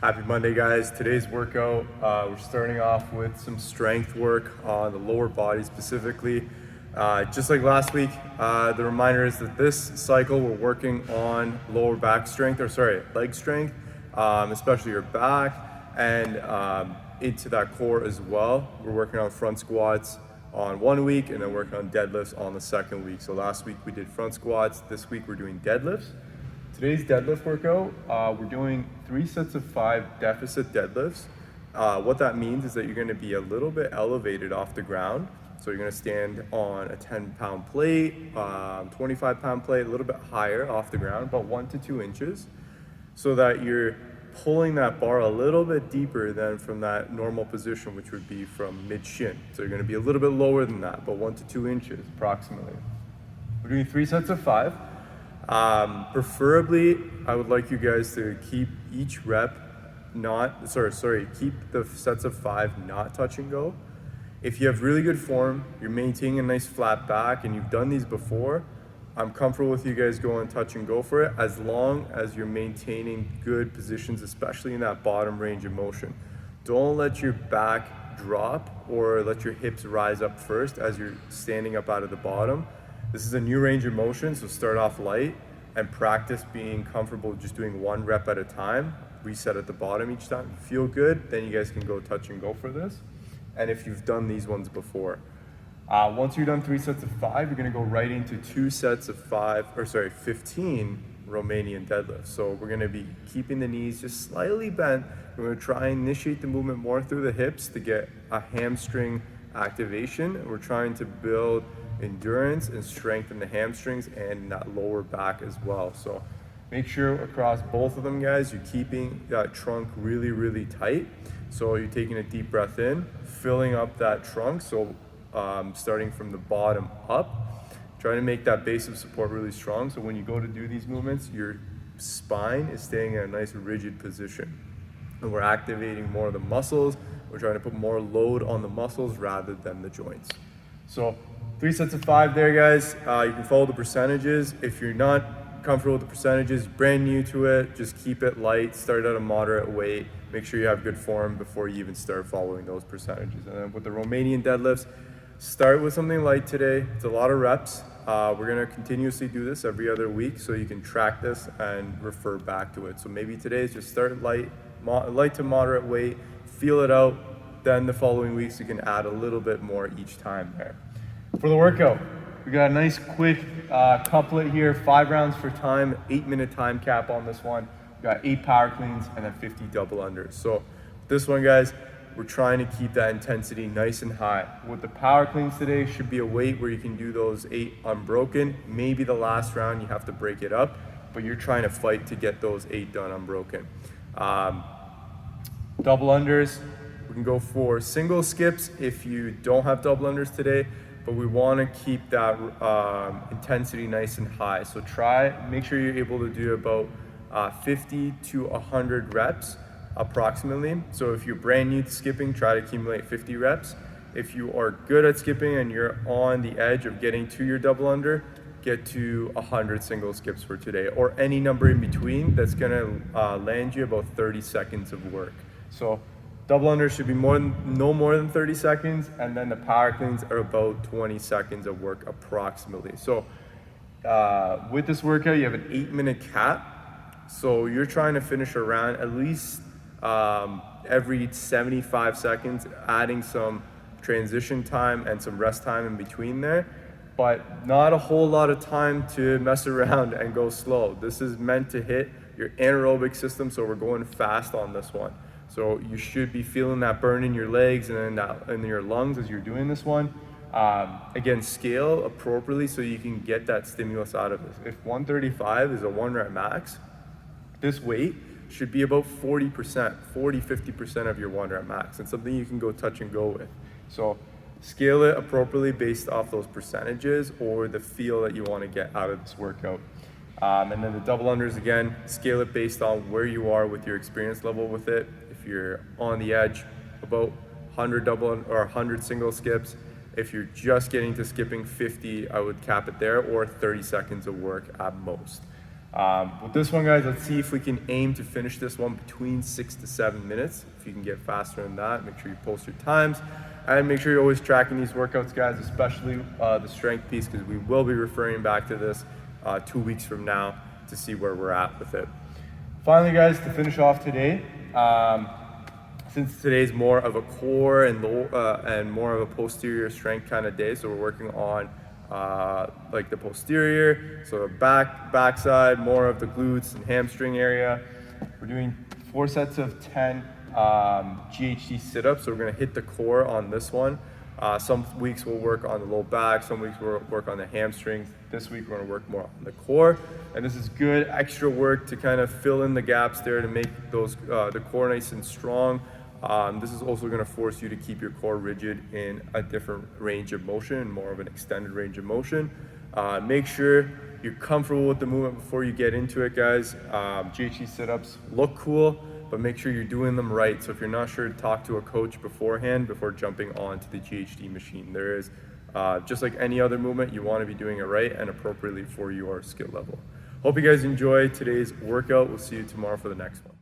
Happy Monday, guys. Today's workout, we're starting off with some strength work on the lower body specifically. Just like last week, the reminder is that this cycle we're working on lower back strength, leg strength, especially your back and into that core as well. We're working on front squats on 1 week and then working on deadlifts on the second week. So last week we did front squats. This week we're doing deadlifts. Today's deadlift workout, we're doing 3 sets of 5 deficit deadlifts. What that means is that you're gonna be a little bit elevated off the ground. So you're gonna stand on a 10-pound plate, 25-pound plate, a little bit higher off the ground, about 1 to 2 inches, so that you're pulling that bar a little bit deeper than from that normal position, which would be from mid-shin. So you're gonna be a little bit lower than that, but 1 to 2 inches approximately. We're doing 3 sets of 5. Preferably, I would like you guys to keep each rep keep the sets of 5 not touch and go. If you have really good form, you're maintaining a nice flat back and you've done these before, I'm comfortable with you guys going touch and go for it as long as you're maintaining good positions, especially in that bottom range of motion. Don't let your back drop or let your hips rise up first as you're standing up out of the bottom. This is a new range of motion, so start off light and practice being comfortable just doing 1 rep at a time. Reset at the bottom each time. If you feel good, then you guys can go touch and go for this. And if you've done these ones before. Once you're done 3 sets of 5, you're gonna go right into 2 sets of 15 Romanian deadlifts. So we're gonna be keeping the knees just slightly bent. We're gonna try and initiate the movement more through the hips to get a hamstring activation. We're trying to build endurance and strengthen the hamstrings and that lower back as well. So make sure across both of them, guys, you're keeping that trunk really, really tight. So you're taking a deep breath in, filling up that trunk. So starting from the bottom up, trying to make that base of support really strong. So when you go to do these movements, your spine is staying in a nice rigid position. And we're activating more of the muscles. We're trying to put more load on the muscles rather than the joints. So 3 sets of 5 there, guys. You can follow the percentages. If you're not comfortable with the percentages, brand new to it, just keep it light, start at a moderate weight, make sure you have good form before you even start following those percentages. And then with the Romanian deadlifts, start with something light today. It's a lot of reps. We're gonna continuously do this every other week so you can track this and refer back to it. So maybe today is just start light to moderate weight, feel it out, then the following weeks you can add a little bit more each time there. For the workout, we got a nice quick couplet here, 5 rounds for time, 8-minute time cap on this one. We got 8 power cleans and then 50 double unders. So this one, guys, we're trying to keep that intensity nice and high. With the power cleans today, should be a weight where you can do those 8 unbroken. Maybe the last round you have to break it up, but you're trying to fight to get those 8 done unbroken. Double unders, we can go for single skips if you don't have double unders today, but we want to keep that intensity nice and high. So make sure you're able to do about 50 to 100 reps approximately. So if you're brand new to skipping, try to accumulate 50 reps. If you are good at skipping and you're on the edge of getting to your double under, get to 100 single skips for today, or any number in between that's gonna land you about 30 seconds of work. So double unders should be no more than 30 seconds, and then the power cleans are about 20 seconds of work approximately. So with this workout, you have an 8-minute cap. So you're trying to finish around at least every 75 seconds, adding some transition time and some rest time in between there, but not a whole lot of time to mess around and go slow. This is meant to hit your anaerobic system, so we're going fast on this one. So you should be feeling that burn in your legs and in your lungs as you're doing this one. Again, scale appropriately so you can get that stimulus out of this. If 135 is a 1 rep max, this weight should be about 40%, 50% of your 1 rep max, and something you can go touch and go with. So scale it appropriately based off those percentages or the feel that you want to get out of this workout. And then the double unders, again, scale it based on where you are with your experience level with it. If you're on the edge, about 100 double or 100 single skips. If you're just getting to skipping 50, I would cap it there, or 30 seconds of work at most. With this one, guys, let's see if we can aim to finish this one between 6 to 7 minutes. If you can get faster than that, make sure you post your times. And make sure you're always tracking these workouts, guys, especially the strength piece, because we will be referring back to this 2 weeks from now to see where we're at with it. Finally, guys, to finish off today, since today's more of a core and more of a posterior strength kind of day, so we're working on like the posterior, so the backside, more of the glutes and hamstring area. We're doing 4 sets of 10 GHD sit-ups, so we're gonna hit the core on this one. Some weeks we'll work on the low back, some weeks we'll work on the hamstrings. This week we're gonna work more on the core, and this is good extra work to kind of fill in the gaps there to make those the core nice and strong. This is also gonna force you to keep your core rigid in a different range of motion, more of an extended range of motion. Make sure you're comfortable with the movement before you get into it, guys. GHD sit-ups look cool, but make sure you're doing them right. So if you're not sure, talk to a coach beforehand before jumping onto the GHD machine. There is, just like any other movement, you wanna be doing it right and appropriately for your skill level. Hope you guys enjoy today's workout. We'll see you tomorrow for the next one.